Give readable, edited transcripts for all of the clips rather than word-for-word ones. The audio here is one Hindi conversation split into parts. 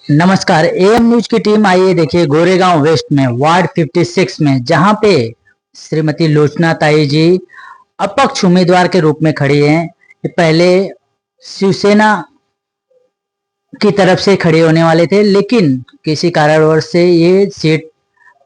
नमस्कार। एएम न्यूज की टीम आई है, देखिए गोरेगांव वेस्ट में वार्ड 56 में, जहां पे श्रीमती लोचना ताई जी अपक्ष उम्मीदवार के रूप में खड़ी हैं। ये पहले शिवसेना की तरफ से खड़े होने वाले थे, लेकिन किसी कारणवश से ये सीट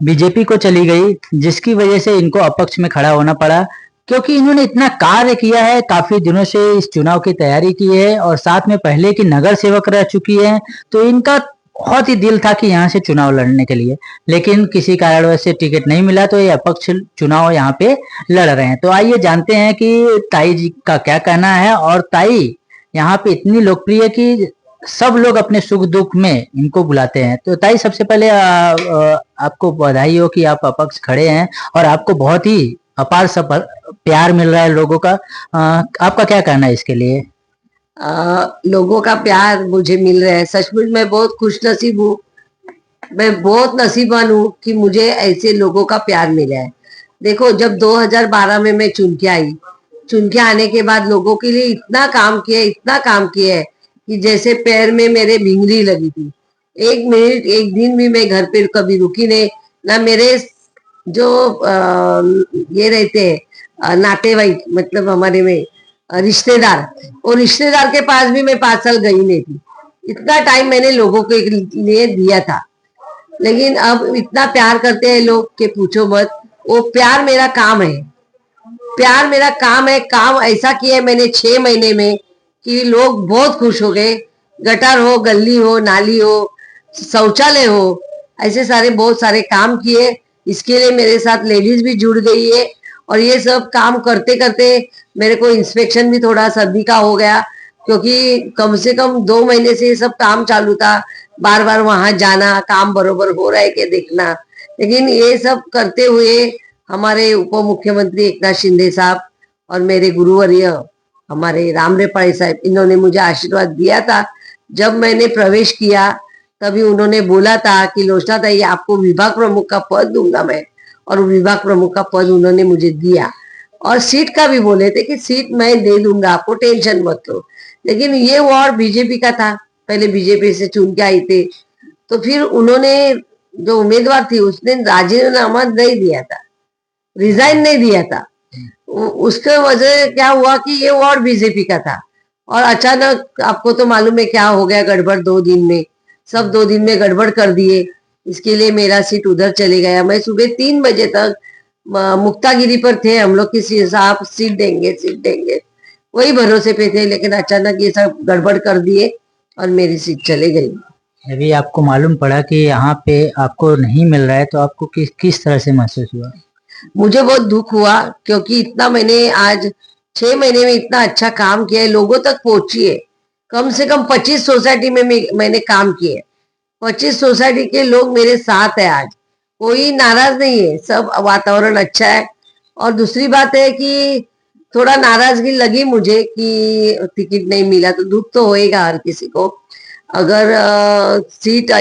बीजेपी को चली गई, जिसकी वजह से इनको अपक्ष में खड़ा होना पड़ा। क्योंकि इन्होंने इतना कार्य किया है, काफी दिनों से इस चुनाव की तैयारी की है और साथ में पहले की नगर सेवक रह चुकी है, तो इनका बहुत ही दिल था कि यहाँ से चुनाव लड़ने के लिए, लेकिन किसी कारणवश से टिकट नहीं मिला, तो ये अपक्ष चुनाव यहाँ पे लड़ रहे हैं। तो आइए जानते हैं कि ताई जी का क्या कहना है। और ताई यहाँ पे इतनी लोकप्रिय है कि सब लोग अपने सुख दुख में इनको बुलाते हैं। तो ताई, सबसे पहले आपको बधाई हो कि आप अपक्ष खड़े हैं और आपको बहुत ही अपार सफल प्यार मिल रहा है लोगों का। आपका क्या कहना है इसके लिए? लोगों का प्यार मुझे मिल रहा है, सचमुच मैं बहुत खुश नसीब हूँ। मैं बहुत नसीबवान हूँ कि मुझे ऐसे लोगों का प्यार मिला है। देखो, जब 2012 में मैं चुन के आने के बाद लोगों के लिए इतना काम किया है कि जैसे पैर में मेरे भिंगरी लगी थी। एक मिनट, एक दिन भी मैं घर पे कभी रुकी नहीं। ना मेरे जो ये रहते हैं नातेवाईक, मतलब हमारे में रिश्तेदार, और रिश्तेदार के पास भी मैं 5 साल गई नहीं थी। इतना टाइम मैंने लोगों के लिए दिया था। लेकिन अब इतना प्यार करते हैं लोग कि पूछो मत। वो प्यार मेरा काम है, प्यार मेरा काम है। काम ऐसा किया है मैंने 6 महीने में कि लोग बहुत खुश हो गए। गटर हो, गली हो, नाली हो, शौचालय हो, ऐसे सारे बहुत सारे काम किए। इसके लिए मेरे साथ लेडीज भी जुड़ गई है। और ये सब काम करते करते मेरे को इंस्पेक्शन भी थोड़ा सर्दी का हो गया, क्योंकि कम से कम 2 महीने से ये सब काम चालू था। बार बार वहां जाना, काम बरोबर हो रहा है कि देखना। लेकिन ये सब करते हुए हमारे उप मुख्यमंत्री एकनाथ शिंदे साहब और मेरे गुरुवर्य हमारे रामरेपाल साहब, इन्होंने मुझे आशीर्वाद दिया था। जब मैंने प्रवेश किया तभी उन्होंने बोला था कि लोचना ताई, आपको विभाग प्रमुख का पद दूंगा मैं। और विभाग प्रमुख का पद उन्होंने मुझे दिया। और सीट का भी बोले थे कि सीट मैं दे दूंगा आपको, टेंशन मत लो। लेकिन ये वार्ड बीजेपी का था, पहले बीजेपी से चुन के आई थे। तो फिर उन्होंने, जो उम्मीदवार थी उसने राजीनामा नहीं दिया था, रिजाइन नहीं दिया था। उसके वजह क्या हुआ कि ये वार्ड बीजेपी का था। और अचानक आपको तो मालूम है क्या हो गया, गड़बड़ 2 दिन में, सब 2 दिन में गड़बड़ कर दिए। इसके लिए मेरा सीट उधर चले गया। मैं सुबह 3 बजे तक मुक्तागिरी पर थे, हम लोग किसी साहब सीट देंगे वही भरोसे पे थे। लेकिन अचानक ये सब गड़बड़ कर दिए और मेरी सीट चले गई। अभी आपको मालूम पड़ा कि यहाँ पे आपको नहीं मिल रहा है, तो आपको किस तरह से महसूस हुआ? मुझे बहुत दुख हुआ, क्योंकि इतना मैंने आज 6 महीने में इतना अच्छा काम किया है, लोगों तक पहुंची है। कम से कम 25 सोसाइटी में मैंने काम किए। 25 सोसाइटी के लोग मेरे साथ है आज, कोई नाराज नहीं है, सब वातावरण अच्छा है। और दूसरी बात है कि थोड़ा नाराजगी लगी मुझे कि टिकट नहीं मिला, तो दुख तो होएगा हर किसी को। अगर सीट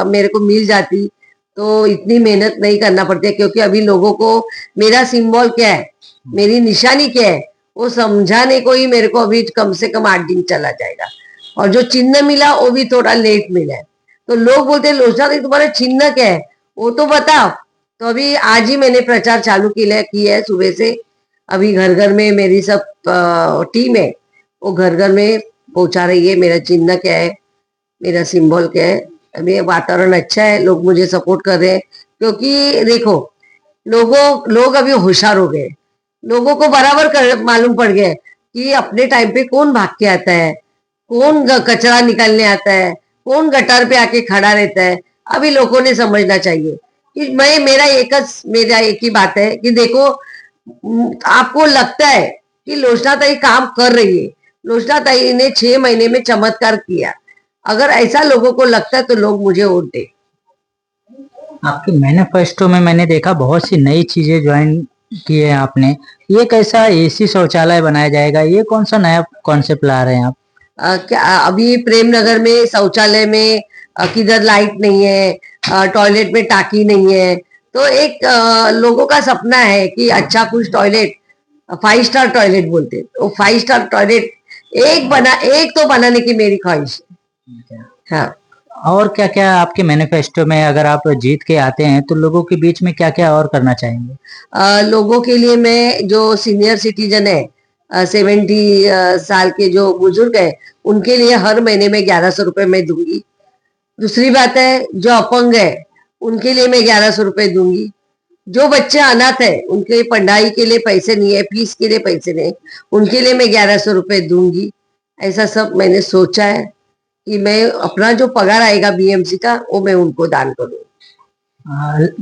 मेरे को मिल जाती तो इतनी मेहनत नहीं करना पड़ती है। क्योंकि अभी लोगों को मेरा सिंबल क्या है, मेरी निशानी क्या है, वो समझाने को ही मेरे को अभी कम से कम 8 दिन चला जाएगा। और जो चिन्ह मिला वो भी थोड़ा लेट मिला है। तो लोग बोलते हैं लोचना दी तुम्हारा चिन्ह क्या है, वो तो बताओ। तो अभी आज ही मैंने प्रचार चालू किया है सुबह से। अभी घर घर में मेरी सब टीम है, वो घर घर में पहुंचा रही है मेरा चिन्ह क्या है, मेरा सिंबल क्या है। अभी वातावरण अच्छा है, लोग मुझे सपोर्ट कर रहे हैं। क्योंकि देखो, लोग अभी होशियार हो गए। लोगों को बराबर मालूम पड़ गया कि अपने टाइम पे कौन भाग के आता है, कौन कचरा निकालने आता है, कौन गटार पे आके खड़ा रहता है। अभी लोगों ने समझना चाहिए कि मेरा एक ही बात है कि देखो, आपको लगता है कि लोचना ताई काम कर रही है, लोचना ताई ने 6 महीने में चमत्कार किया। अगर ऐसा लोगों को लगता है तो लोग मुझे वोट दे। आपके मैनिफेस्टो में मैंने देखा बहुत सी नई चीजें ज्वाइन की है आपने। ये कैसा एसी शौचालय बनाया जाएगा, ये कौन सा नया कॉन्सेप्ट ला रहे हैं आप? क्या अभी प्रेमनगर में शौचालय में किधर लाइट नहीं है, टॉयलेट में टाकी नहीं है। तो एक लोगों का सपना है कि अच्छा कुछ टॉयलेट, 5 स्टार टॉयलेट बोलते, तो 5 स्टार टॉयलेट एक तो बनाने की मेरी ख्वाहिश है। ठीक है। हाँ। और क्या क्या आपके मैनिफेस्टो में, अगर आप जीत के आते हैं तो लोगों के बीच में क्या क्या और करना चाहेंगे? लोगों के लिए मैं जो सीनियर सिटीजन है 70 साल के जो बुजुर्ग है उनके लिए हर महीने में 1100 रुपए मैं दूंगी। दूसरी बात है जो अपंग है उनके लिए मैं 1100 रुपए दूंगी। जो बच्चे अनाथ है उनके पढ़ाई के लिए पैसे नहीं है, फीस के लिए पैसे नहीं, उनके लिए मैं 1100 रुपए दूंगी। ऐसा सब मैंने सोचा है कि मैं अपना जो पगार आएगा बीएमसी का वो मैं उनको दान करूँ।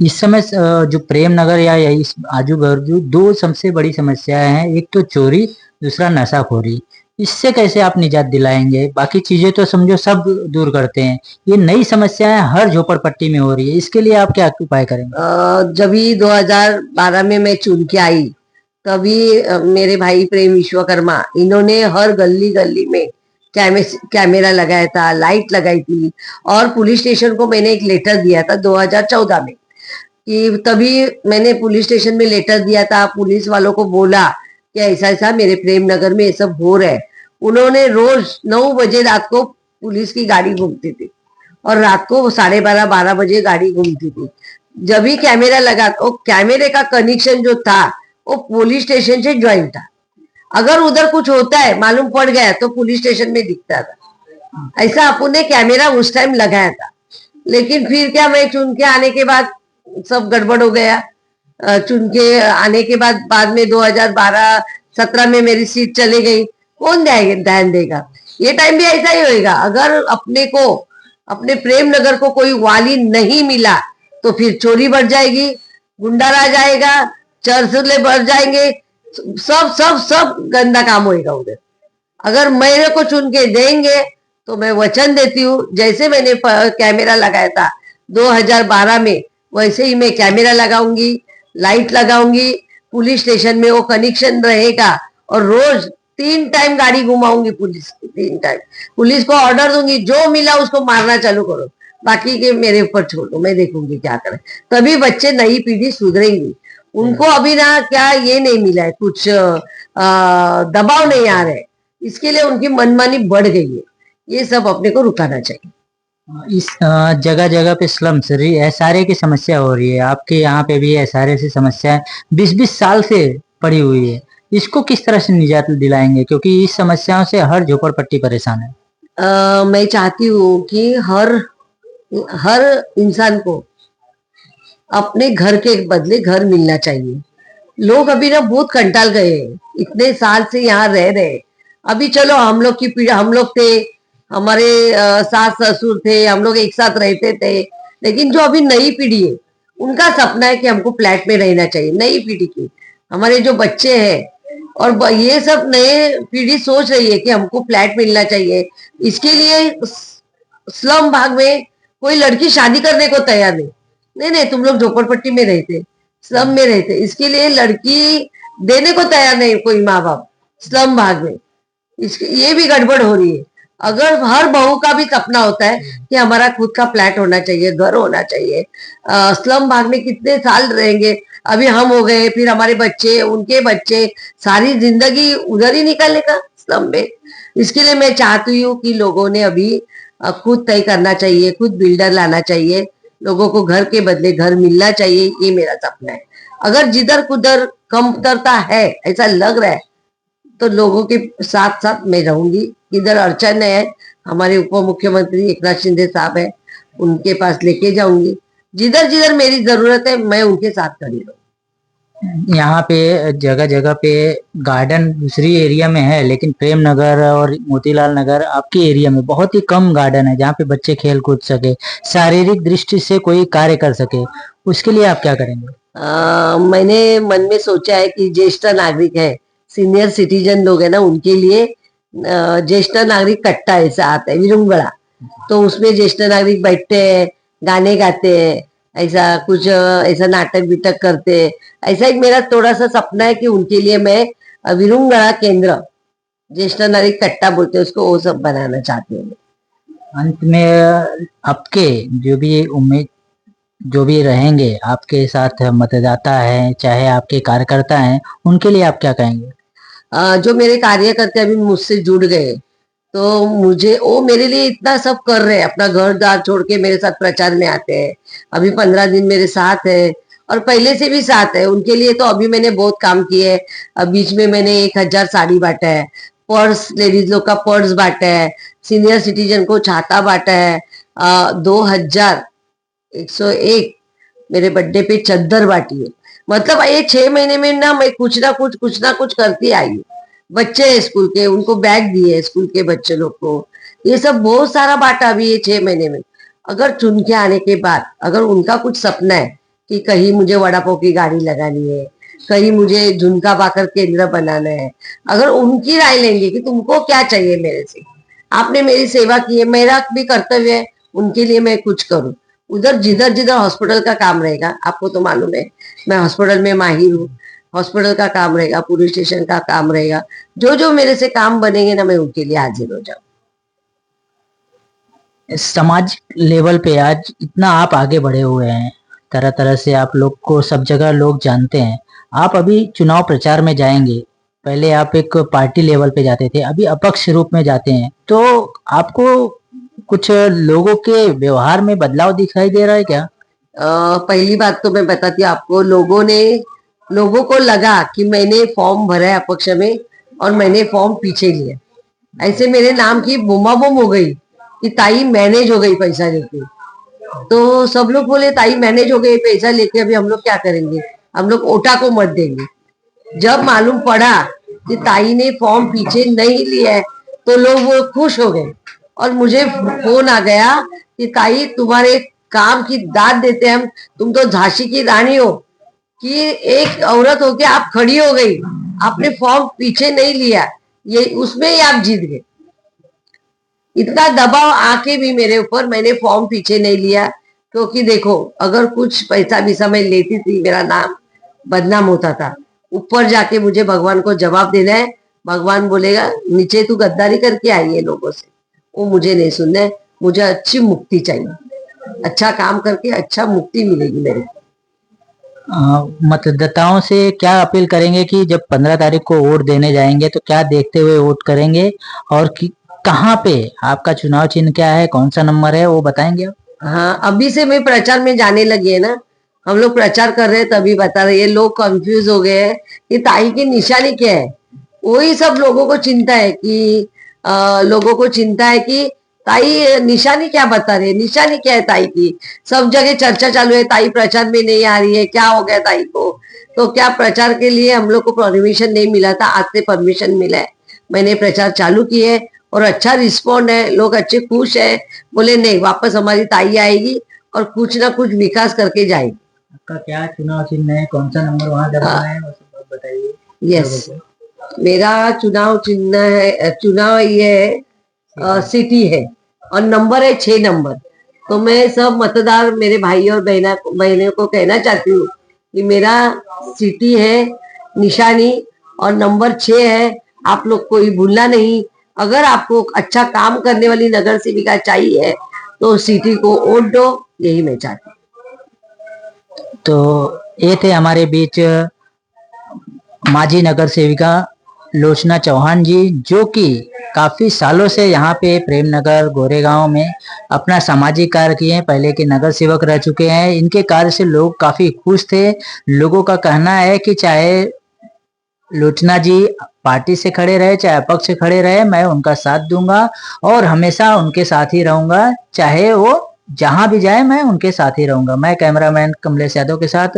इस समय जो प्रेम नगर या इस आजू बाजू दो सबसे बड़ी समस्याएं हैं, एक तो चोरी, दूसरा नशाखोरी। इससे कैसे आप निजात दिलाएंगे? बाकी चीजें तो समझो सब दूर करते हैं, ये नई समस्याएं हर झोपड़पट्टी में हो रही है, इसके लिए आप क्या उपाय करेंगे? जब ही 2012 में मैं चुन के आई तभी मेरे भाई प्रेम विश्वकर्मा इन्होंने हर गली गली में कैमरा लगाया था, लाइट लगाई थी और पुलिस स्टेशन को मैंने एक लेटर दिया था 2014 में कि तभी मैंने पुलिस स्टेशन में लेटर दिया था। पुलिस वालों को बोला कि ऐसा ऐसा मेरे प्रेम नगर में ये सब हो रहा है। उन्होंने रोज 9 बजे रात को पुलिस की गाड़ी घूमती थी और रात को 12:30-12 बजे गाड़ी घूमती थी। जब भी कैमरा लगा तो कैमरे का कनेक्शन जो था वो पुलिस स्टेशन से ज्वाइंट था। अगर उधर कुछ होता है मालूम पड़ गया तो पुलिस स्टेशन में दिखता था। ऐसा अपन ने कैमरा उस टाइम लगाया था। लेकिन फिर क्या, मैं चुन के आने के बाद सब गड़बड़ हो गया। चुन के आने के बाद में 2012-17 में मेरी सीट चली गई। कौन ध्यान देगा? ये टाइम भी ऐसा ही होएगा। अगर अपने को अपने प्रेम नगर को कोई वाली नहीं मिला तो फिर चोरी बढ़ जाएगी, गुंडाराज आएगा, चरसले बढ़ जाएंगे, सब सब सब गंदा काम होएगा उधर। अगर मेरे को चुन के देंगे तो मैं वचन देती हूँ जैसे मैंने कैमरा लगाया था 2012 में वैसे ही मैं कैमरा लगाऊंगी, लाइट लगाऊंगी, पुलिस स्टेशन में वो कनेक्शन रहेगा और रोज 3 टाइम गाड़ी घुमाऊंगी पुलिस की, 3 टाइम पुलिस को ऑर्डर दूंगी जो मिला उसको मारना चालू करो, बाकी के मेरे ऊपर छोड़ दो, मैं देखूंगी क्या करें। तभी बच्चे नई पीढ़ी सुधरेंगी। उनको अभी ना क्या ये नहीं मिला है, कुछ दबाव नहीं आ रहे, इसके लिए उनकी मनमानी बढ़ गई है। ये सब अपने को रुकाना चाहिए। इस जगह जगह पे स्लम्स एसआरए की समस्या हो रही है, आपके यहाँ पे भी एसआरए की समस्या 20-20 साल से पड़ी हुई है, इसको किस तरह से निजात दिलाएंगे? क्योंकि इस समस्याओं से हर झोपड़पट्टी परेशान है। मैं चाहती हूँ कि हर हर इंसान को अपने घर के बदले घर मिलना चाहिए। लोग अभी ना बहुत कंटाल गए हैं, इतने साल से यहाँ रह रहे। अभी चलो हम लोग की पीढ़ी, हम लोग थे, हमारे सास ससुर थे, हम लोग एक साथ रहते थे। लेकिन जो अभी नई पीढ़ी है उनका सपना है कि हमको फ्लैट में रहना चाहिए। नई पीढ़ी की हमारे जो बच्चे हैं और ये सब नए पीढ़ी सोच रही है कि हमको फ्लैट मिलना चाहिए। इसके लिए स्लम भाग में कोई लड़की शादी करने को तैयार नहीं। नहीं नहीं, तुम लोग झोपड़पट्टी में रहते, स्लम में रहते, इसके लिए लड़की देने को तैयार नहीं कोई माँ बाप स्लम भाग में। इसके ये भी गड़बड़ हो रही है। अगर हर बहू का भी सपना होता है कि हमारा खुद का फ्लैट होना चाहिए, घर होना चाहिए। स्लम भाग में कितने साल रहेंगे? अभी हम हो गए, फिर हमारे बच्चे, उनके बच्चे, सारी जिंदगी उधर ही निकलने का स्लम में। इसके लिए मैं चाहती हूँ कि लोगों ने अभी खुद तय करना चाहिए, खुद बिल्डर लाना चाहिए, लोगों को घर के बदले घर मिलना चाहिए। ये मेरा सपना है। अगर जिधर कुधर कमतरता है ऐसा लग रहा है तो लोगों के साथ साथ मैं रहूंगी। इधर अड़चन है, हमारे उप मुख्यमंत्री एकनाथ शिंदे साहब है, उनके पास लेके जाऊंगी। जिधर जिधर मेरी जरूरत है मैं उनके साथ खड़ी रहूंगी। यहाँ पे जगह जगह पे गार्डन दूसरी एरिया में है, लेकिन प्रेम नगर और मोतीलाल नगर आपके एरिया में बहुत ही कम गार्डन है जहाँ पे बच्चे खेल कूद सके, शारीरिक दृष्टि से कोई कार्य कर सके। उसके लिए आप क्या करेंगे? मैंने मन में सोचा है कि ज्येष्ठ नागरिक है, सीनियर सिटीजन लोग है ना, उनके लिए ज्येष्ठ नागरिक कट्टा ऐसा आता है विरुंगड़ा, तो उसमें ज्येष्ठ नागरिक बैठते हैं, गाने गाते हैं, ऐसा कुछ ऐसा नाटक बिटक करते हैं। ऐसा एक मेरा थोड़ा सा सपना है कि उनके लिए मैं विरुंगड़ा केंद्र, ज्येष्ठ नागरिक कट्टा बोलते हैं उसको, वो सब बनाना चाहती हूँ। अंत में आपके जो भी रहेंगे आपके साथ, मतदाता है चाहे आपके कार्यकर्ता हैं, उनके लिए आप क्या कहेंगे? जो मेरे कार्यकर्ता अभी मुझसे जुड़ गए तो मुझे वो मेरे लिए इतना सब कर रहे हैं, अपना घर द्वार छोड़ के मेरे साथ प्रचार में आते हैं। अभी 15 दिन मेरे साथ है और पहले से भी साथ है। उनके लिए तो अभी मैंने बहुत काम किए है। अब बीच में मैंने 1,000 साड़ी बांटा है, पर्स, लेडीज लोग का पर्स बांटा है, सीनियर सिटीजन को छाता बांटा है, 2,101 मेरे बर्थडे पे चद्दर बांटी है। मतलब ये 6 महीने में ना मैं कुछ ना कुछ करती आई हूँ। बच्चे हैं स्कूल के, उनको बैग दिए स्कूल के बच्चे लोग को, ये सब बहुत सारा बांटा अभी ये 6 महीने में। अगर चुन के आने के बाद अगर उनका कुछ सपना है कि कहीं मुझे वड़ा पाव की गाड़ी लगानी है, कहीं मुझे झुनका बाकर केंद्र बनाना है, अगर उनकी राय लेंगे कि तुमको क्या चाहिए मेरे से, आपने मेरी सेवा की है, मेरा भी कर्तव्य है उनके लिए मैं कुछ करूं। उधर जिधर जिधर हॉस्पिटल का काम रहेगा, आपको तो मालूम है मैं हॉस्पिटल में माहिर हूँ, हॉस्पिटल का काम रहेगा, पुलिस स्टेशन का काम रहेगा, जो जो मेरे से काम बनेंगे ना मैं उनके लिए हाजिर हो जाऊं। सामाजिक लेवल पे आज इतना आप आगे बढ़े हुए हैं, तरह तरह से आप लोग को सब जगह लोग जानते हैं। आप अभी चुनाव प्रचार में जाएंगे, पहले आप एक पार्टी लेवल पे जाते थे, अभी अपक्ष रूप में जाते हैं, तो आपको कुछ लोगों के व्यवहार में बदलाव दिखाई दे रहा है क्या? पहली बात तो मैं बताती हूँ आपको, लोगों को लगा कि मैंने फॉर्म भरा है अपक्ष में और मैंने फॉर्म पीछे लिया, ऐसे मेरे नाम की बुमाबुम हो गई कि ताई मैनेज हो गई पैसा लेके। तो सब लोग बोले ताई मैनेज हो गई पैसा लेके, अभी हम लोग क्या करेंगे, हम लोग ओटा को मत देंगे। जब मालूम पड़ा कि ताई ने फॉर्म पीछे नहीं लिया है तो लोग वो खुश हो गए और मुझे फोन आ गया कि ताई तुम्हारे काम की दाद देते हम, तुम तो झांसी की रानी हो कि एक औरत होके आप खड़ी हो गई, आपने फॉर्म पीछे नहीं लिया, ये उसमें ही आप जीत गए। इतना दबाव आके भी मेरे ऊपर मैंने फॉर्म पीछे नहीं लिया, क्योंकि देखो अगर कुछ पैसा भी समय लेती थी मेरा नाम बदनाम होता था। ऊपर जाके मुझे भगवान को जवाब देना है, भगवान बोलेगा नीचे तू गद्दारी करके आई है लोगों से, वो मुझे नहीं सुनना है। मुझे अच्छी मुक्ति चाहिए, अच्छा काम करके अच्छा मुक्ति मिलेगी मेरे को। मतदाताओं से क्या अपील करेंगे कि जब 15 तारीख को वोट देने जाएंगे तो क्या देखते हुए वोट करेंगे, और कहाँ पे आपका चुनाव चिन्ह क्या है, कौन सा नंबर है, वो बताएंगे आप? हाँ, अभी से मैं प्रचार में जाने लगी है ना, हम लोग प्रचार कर रहे हैं तभी बता रहे, ये लोग कंफ्यूज हो गए हैं कि ताई की निशानी क्या है। वही सब लोगों को चिंता है कि लोगों को चिंता है कि ताई निशानी क्या बता रही है, निशानी क्या है ताई की। सब जगह चर्चा चालू है ताई प्रचार में नहीं आ रही है, क्या हो गया ताई को। तो क्या प्रचार के लिए हम लोग को परमिशन नहीं मिला था, आज से परमिशन मिला है, मैंने प्रचार चालू किए है और अच्छा रिस्पॉन्ड है, लोग अच्छे खुश है। बोले नहीं वापस हमारी ताई आएगी और कुछ ना कुछ विकास करके जाएगी। आपका क्या चुनाव चिन्ह है, कौन सा नंबर वहां दबाना है, वो सब आप बताइए। यस, मेरा चुनाव चिन्ह है, चुनाव ये है, सिटी है और नंबर है 6 नंबर। तो मैं सब मतदार मेरे भाई और बहनों को कहना चाहती हूँ कि मेरा सिटी है, निशानी और नंबर 6 है, आप लोग कोई भूलना नहीं। अगर आपको अच्छा काम करने वाली नगर सेविका चाहिए तो सिटी को वोट दो, यही मैं चाहती हूँ। तो ये थे हमारे बीच माजी नगर सेविका लोचना चौहान जी, जो कि काफी सालों से यहाँ पे प्रेमनगर गोरेगांव में अपना सामाजिक कार्य किए हैं, पहले के नगर सेवक रह चुके हैं। इनके कार्य से लोग काफी खुश थे। लोगों का कहना है कि चाहे लोचना जी पार्टी से खड़े रहे चाहे अपक्ष से खड़े रहे, मैं उनका साथ दूंगा और हमेशा उनके साथ ही रहूंगा, चाहे वो जहां भी जाए मैं उनके साथ ही रहूंगा। मैं कैमरामैन कमलेश यादव के साथ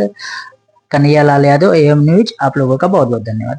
कन्हैया लाल यादव, एएम न्यूज। आप लोगों का बहुत बहुत धन्यवाद।